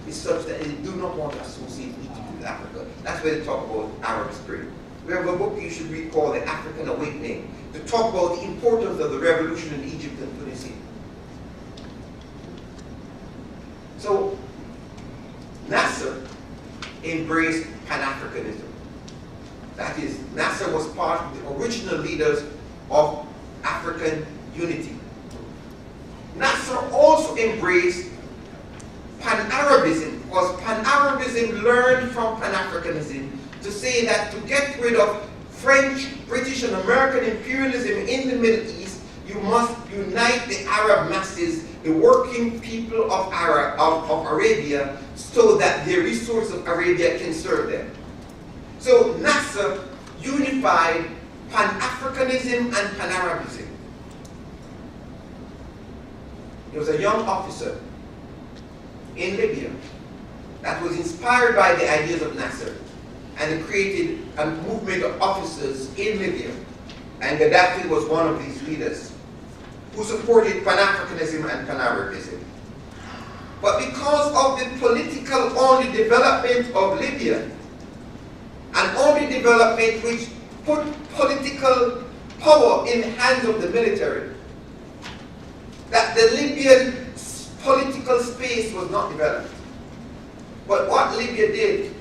is such that they do not want to associate Egypt with Africa. That's why they talk about Arab Spring. We have a book you should read called The African Awakening, to talk about the importance of the revolution in Egypt and Tunisia. So, Nasser embraced Pan-Africanism. That is, Nasser was part of the original leaders of African unity. Nasser also embraced Pan-Arabism, because Pan-Arabism learned from Pan-Africanism to say that to get rid of French, British, and American imperialism in the Middle East, you must unite the Arab masses, the working people of Arabia, so that the resources of Arabia can serve them. So Nasser unified Pan-Africanism and Pan-Arabism. He was a young officer in Libya that was inspired by the ideas of Nasser, and created a movement of officers in Libya. And Gaddafi was one of these leaders who supported Pan-Africanism and Pan-Arabism. But because of the political only development of Libya, an only development which put political power in the hands of the military, that the Libyan political space was not developed. But what Libya did,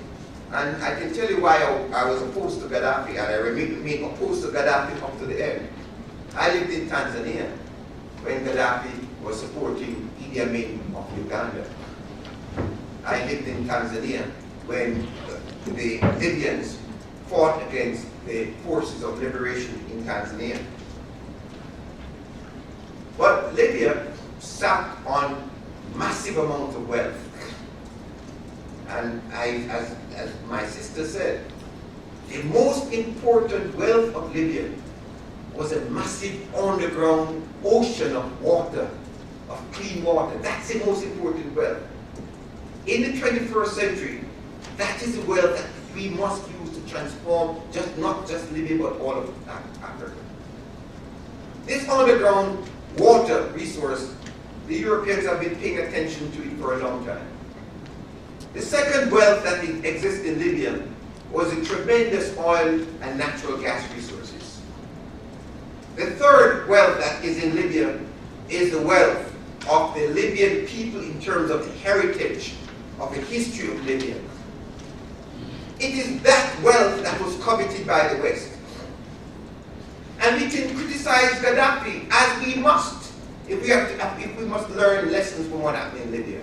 and I can tell you why I was opposed to Gaddafi, and I remain opposed to Gaddafi up to the end. I lived in Tanzania when Gaddafi was supporting Idi Amin of Uganda. I lived in Tanzania when the Libyans fought against the forces of liberation in Tanzania. But Libya sat on massive amounts of wealth. And as my sister said, the most important wealth of Libya was a massive underground ocean of water, of clean water. That's the most important wealth. In the 21st century, that is the wealth that we must use to transform not just Libya, but all of Africa. This underground water resource, the Europeans have been paying attention to it for a long time. The second wealth that exists in Libya was the tremendous oil and natural gas resources. The third wealth that is in Libya is the wealth of the Libyan people in terms of the heritage of the history of Libya. It is that wealth that was coveted by the West. And we can criticize Gaddafi as we must, if we must learn lessons from what happened in Libya.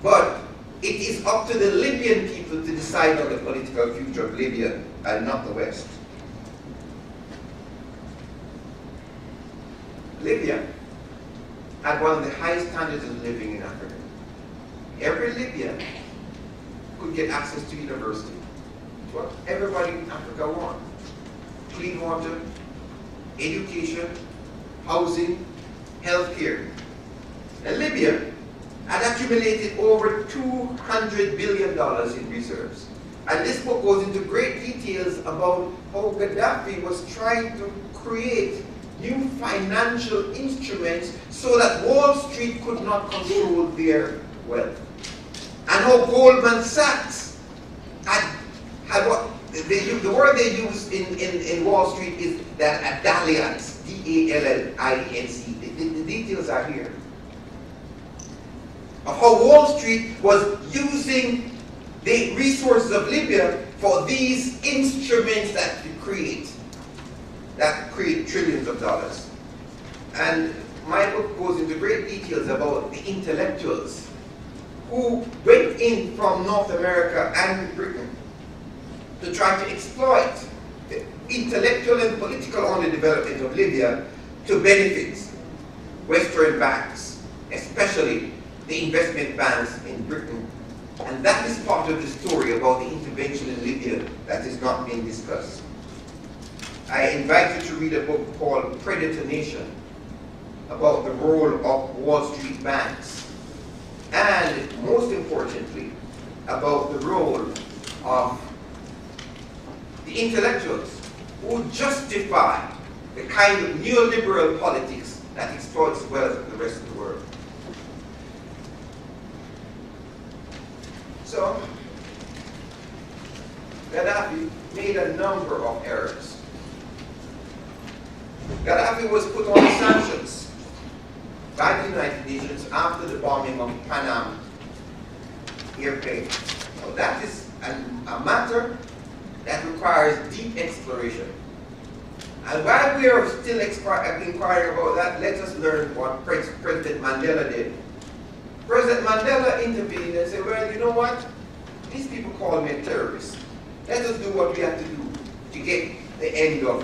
But it is up to the Libyan people to decide on the political future of Libya and not the West. Libya had one of the highest standards of living in Africa. Every Libyan could get access to university. It's what everybody in Africa wants. Clean water, education, housing, healthcare. And Libya had accumulated over $200 billion in reserves. And this book goes into great details about how Gaddafi was trying to create new financial instruments so that Wall Street could not control their wealth. And how Goldman Sachs had what the word they use in Wall Street is that a dalliance, D-A-L-L-I-N-C. The details are here. Of how Wall Street was using the resources of Libya for these instruments that create trillions of dollars. And my book goes into great details about the intellectuals who went in from North America and Britain to try to exploit the intellectual and political underdevelopment of Libya to benefit Western banks, especially the investment banks in Britain. And that is part of the story about the intervention in Libya that is not being discussed. I invite you to read a book called Predator Nation about the role of Wall Street banks, and most importantly, about the role of the intellectuals who justify the kind of neoliberal politics that exploits the wealth of the rest of the world. So, Gaddafi made a number of errors. Gaddafi was put on sanctions by the United Nations after the bombing of Pan-Am airplane. So that is a matter that requires deep exploration. And while we are still inquiring about that, let us learn what President Mandela did. President Mandela intervened and said, well, you know what? These people call me a terrorist. Let us do what we have to do to get the end of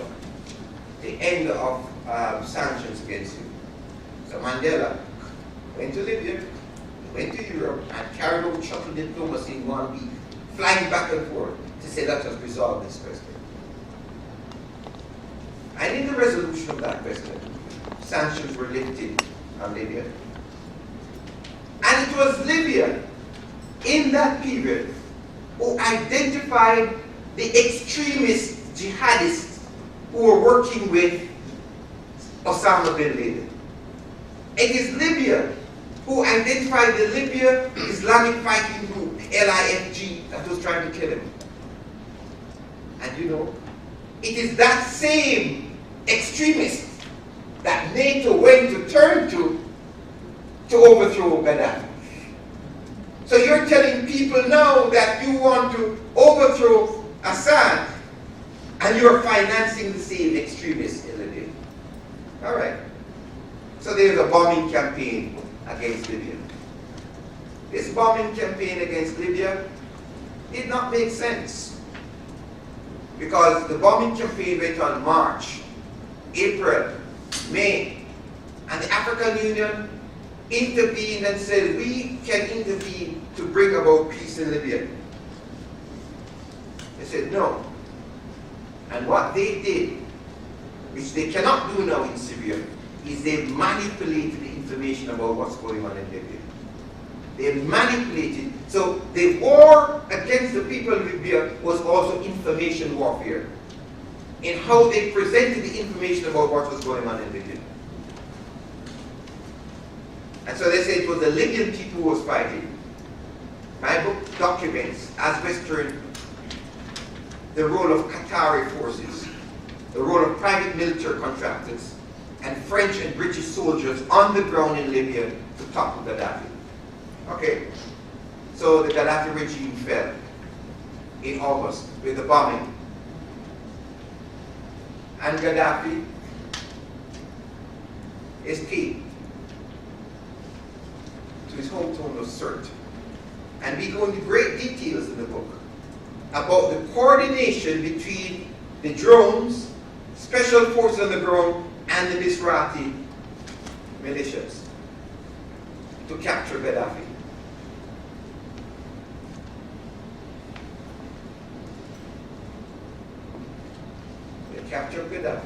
sanctions against you. So Mandela went to Libya, went to Europe, and carried out shuttle diplomacy in 1 week, flying back and forth to say, let us resolve this question. And in the resolution of that question, sanctions were lifted on Libya. And it was Libya, in that period, who identified the extremist jihadists who were working with Osama bin Laden. It is Libya who identified the Libya Islamic Fighting Group, LIFG, that was trying to kill him. And you know, it is that same extremist that NATO went to turn to overthrow Gaddafi. So you're telling people now that you want to overthrow Assad and you're financing the same extremists in Libya. All right. So there's a bombing campaign against Libya. This bombing campaign against Libya did not make sense because the bombing campaign went on March, April, May, and the African Union intervened and said, we can intervene to bring about peace in Libya. They said no. And what they did, which they cannot do now in Syria, is they manipulated the information about what's going on in Libya. They manipulated. So the war against the people of Libya was also information warfare in how they presented the information about what was going on in Libya. And so they said it was the Libyan people who was fighting. My book documents, as Western, the role of Qatari forces, the role of private military contractors, and French and British soldiers on the ground in Libya to topple Gaddafi. Okay, so the Gaddafi regime fell in August with the bombing. And Gaddafi escaped to his hometown of Sirte. And we go into great details in the book about the coordination between the drones, special forces on the ground, and the Misrati militias to capture Gaddafi. The capture of Gaddafi,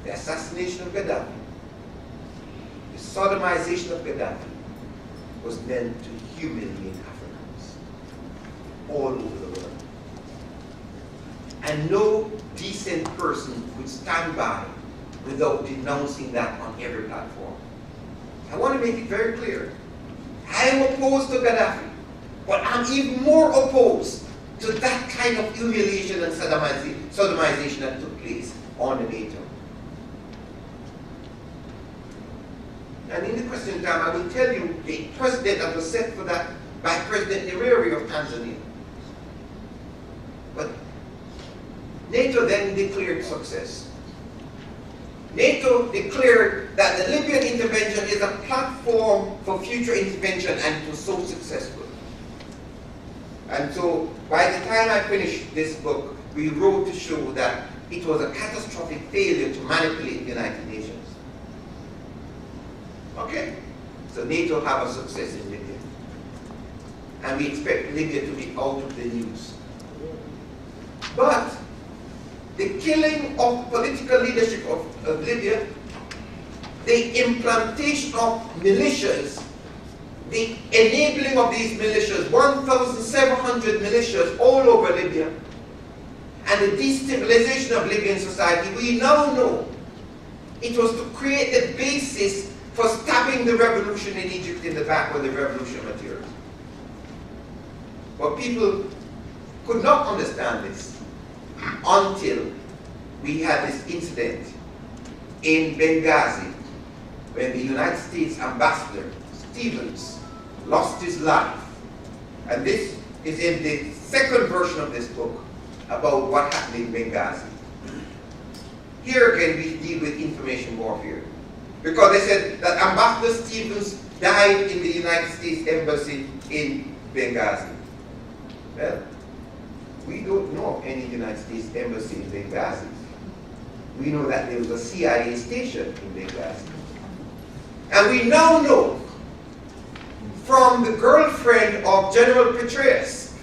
the assassination of Gaddafi, the sodomization of Gaddafi was meant to humiliate Africans all over the world. And no decent person would stand by without denouncing that on every platform. I want to make it very clear. I am opposed to Gaddafi, but I'm even more opposed to that kind of humiliation and sodomization that took place on the NATO. And in the question time, I will tell you the president that was set for that by President Nyerere of Tanzania. But NATO then declared success. NATO declared that the Libyan intervention is a platform for future intervention, and it was so successful. And so by the time I finished this book, we wrote to show that it was a catastrophic failure to manipulate the United Nations. Okay, so NATO have a success in Libya. And we expect Libya to be out of the news. But the killing of political leadership of Libya, the implantation of militias, the enabling of these militias, 1,700 militias all over Libya, and the destabilization of Libyan society, we now know it was to create the basis for stabbing the revolution in Egypt in the back when the revolution materialized. But people could not understand this until we had this incident in Benghazi when the United States ambassador, Stevens, lost his life. And this is in the second version of this book about what happened in Benghazi. Here again we deal with information warfare. Because they said that Ambassador Stevens died in the United States Embassy in Benghazi. Well, we don't know of any United States Embassy in Benghazi. We know that there was a CIA station in Benghazi. And we now know from the girlfriend of General Petraeus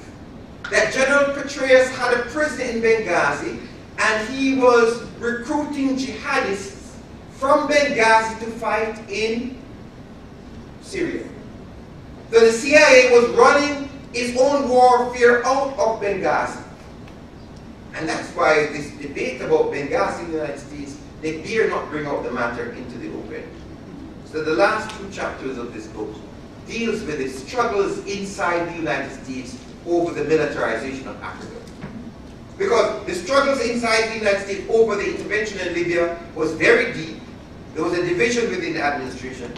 that General Petraeus had a prison in Benghazi and he was recruiting jihadists from Benghazi to fight in Syria. So the CIA was running its own warfare out of Benghazi. And that's why this debate about Benghazi in the United States, they dare not bring out the matter into the open. So the last 2 chapters of this book deals with the struggles inside the United States over the militarization of Africa. Because the struggles inside the United States over the intervention in Libya was very deep. There was a division within the administration.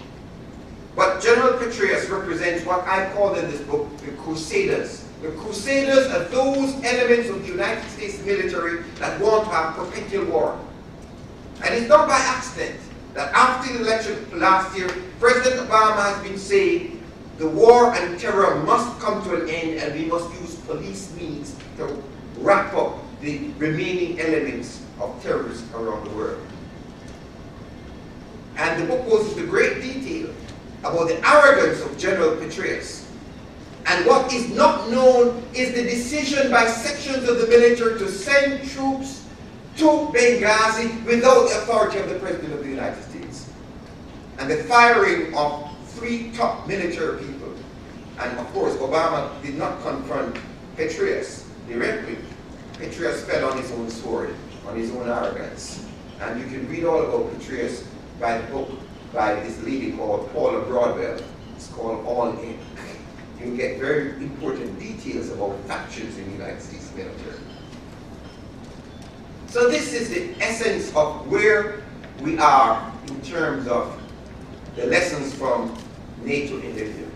But General Petraeus represents what I call in this book the Crusaders. The Crusaders are those elements of the United States military that want to have perpetual war. And it's not by accident that after the election last year, President Obama has been saying the war and terror must come to an end and we must use police means to wrap up the remaining elements of terrorists around the world. And the book goes into great detail about the arrogance of General Petraeus. And what is not known is the decision by sections of the military to send troops to Benghazi without the authority of the President of the United States. And the firing of 3 top military people. And of course, Obama did not confront Petraeus directly. Petraeus fell on his own sword, on his own arrogance. And you can read all about Petraeus by the book by this lady called Paula Broadwell. It's called All In. You can get very important details about factions in the United States military. So this is the essence of where we are in terms of the lessons from NATO in Libya.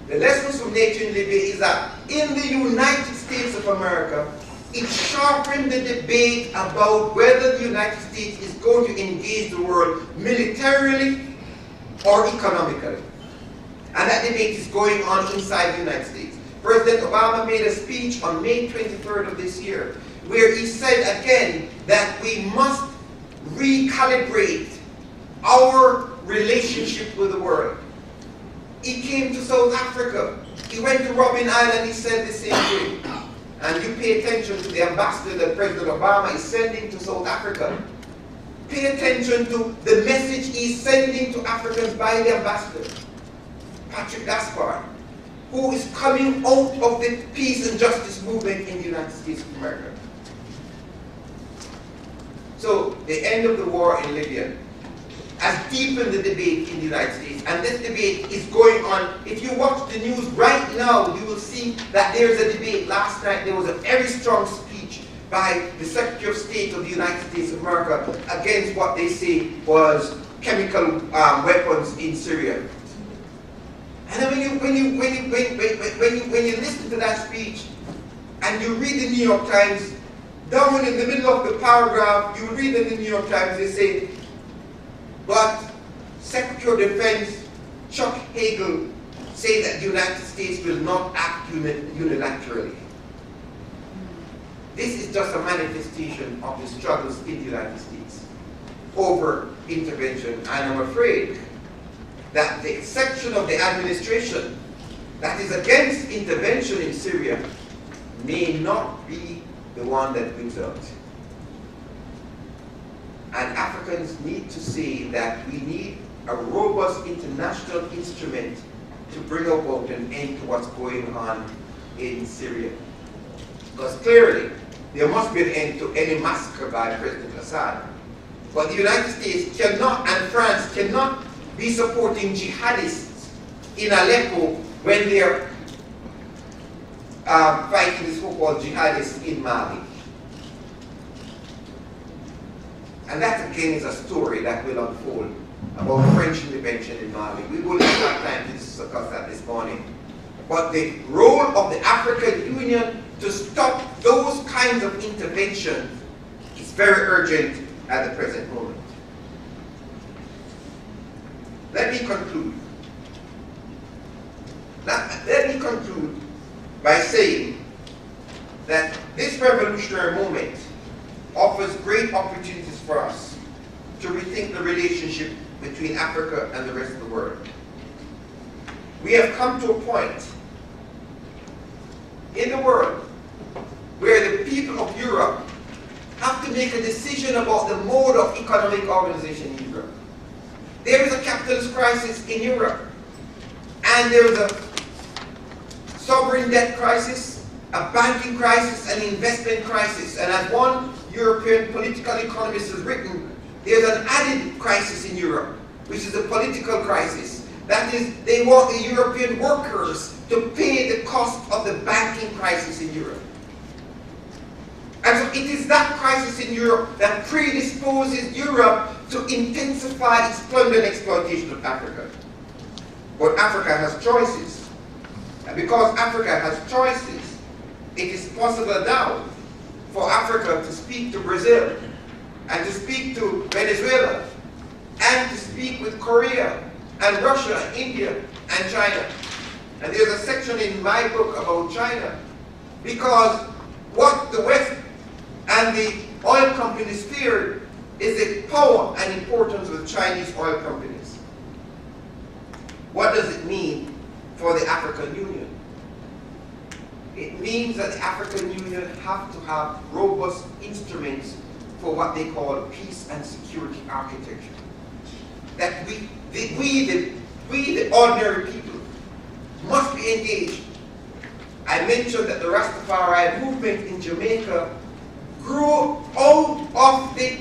The lessons from NATO in Libya is that in the United States of America, it sharpened the debate about whether the United States is going to engage the world militarily or economically. And that debate is going on inside the United States. President Obama made a speech on May 23rd of this year where he said again that we must recalibrate our relationship with the world. He came to South Africa. He went to Robben Island, he said the same thing. And you pay attention to the ambassador that President Obama is sending to South Africa. Pay attention to the message he's sending to Africans by the ambassador, Patrick Gaspard, who is coming out of the peace and justice movement in the United States of America. So the end of the war in Libya has deepened the debate in the United States, and this debate is going on. If you watch the news right now, you will see that there's a debate. Last night there was a very strong speech by the Secretary of State of the United States of America against what they say was chemical weapons in Syria. And then when you listen to that speech and you read the New York Times, down in the middle of the paragraph, you read in the New York Times, they say, but Secretary of Defense Chuck Hagel said that the United States will not act unilaterally. This is just a manifestation of the struggles in the United States over intervention. And I'm afraid that the section of the administration that is against intervention in Syria may not be the one that wins out. And Africans need to say that we need a robust international instrument to bring about an end to what's going on in Syria. Because clearly, there must be an end to any massacre by President Assad. But the United States cannot, and France cannot be supporting jihadists in Aleppo when they're fighting the so-called jihadists in Mali. And that again is a story that will unfold about French intervention in Mali. We will not have time to discuss that this morning. But the role of the African Union to stop those kinds of interventions is very urgent at the present moment. Let me conclude. Let me conclude by saying that this revolutionary moment offers great opportunities for us to rethink the relationship between Africa and the rest of the world. We have come to a point in the world where the people of Europe have to make a decision about the mode of economic organization in Europe. There is a capitalist crisis in Europe, and there is a sovereign debt crisis, a banking crisis, an investment crisis. And as one European political economist has written, there's an added crisis in Europe, which is a political crisis. That is, they want the European workers to pay the cost of the banking crisis in Europe. And so it is that crisis in Europe that predisposes Europe to intensify its plunder and exploitation of Africa. But Africa has choices. And because Africa has choices, it is possible now for Africa to speak to Brazil, and to speak to Venezuela, and to speak with Korea, and Russia, and India, and China. And there's a section in my book about China, because what the West and the oil companies feared is the power and importance of the Chinese oil companies. What does it mean for the African Union? It means that the African Union have to have robust instruments for what they call peace and security architecture. That we the ordinary people, must be engaged. I mentioned that the Rastafari movement in Jamaica grew out of the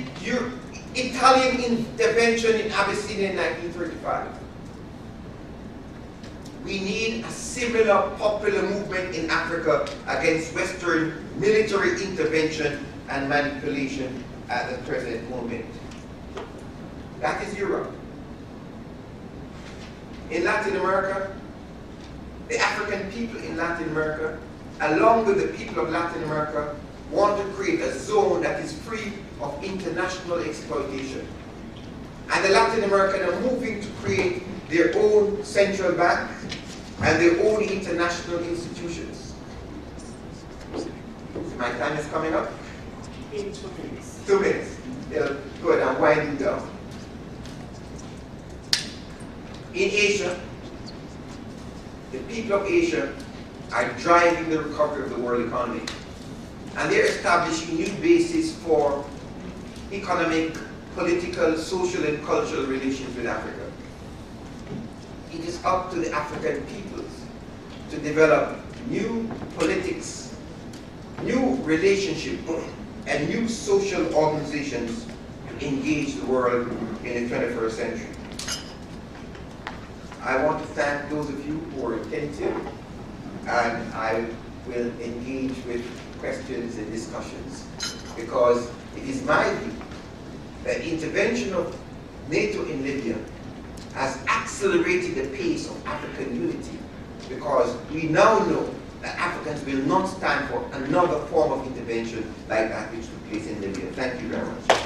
Italian intervention in Abyssinia in 1935. We need a similar popular movement in Africa against Western military intervention and manipulation at the present moment. That is Europe. In Latin America, the African people in Latin America, along with the people of Latin America, want to create a zone that is free of international exploitation. And the Latin Americans are moving to create their own central bank and their own international institutions. My time is coming up? In 2 minutes. 2 minutes. Yeah, good, I'm winding down. In Asia, the people of Asia are driving the recovery of the world economy. And they're establishing new bases for economic, political, social, and cultural relations with Africa. It is up to the African peoples to develop new politics, new relationships, and new social organizations to engage the world in the 21st century. I want to thank those of you who are attentive, and I will engage with questions and discussions, because it is my view that the intervention of NATO in Libya has accelerated the pace of African unity, because we now know that Africans will not stand for another form of intervention like that which took place in Libya. Thank you very much.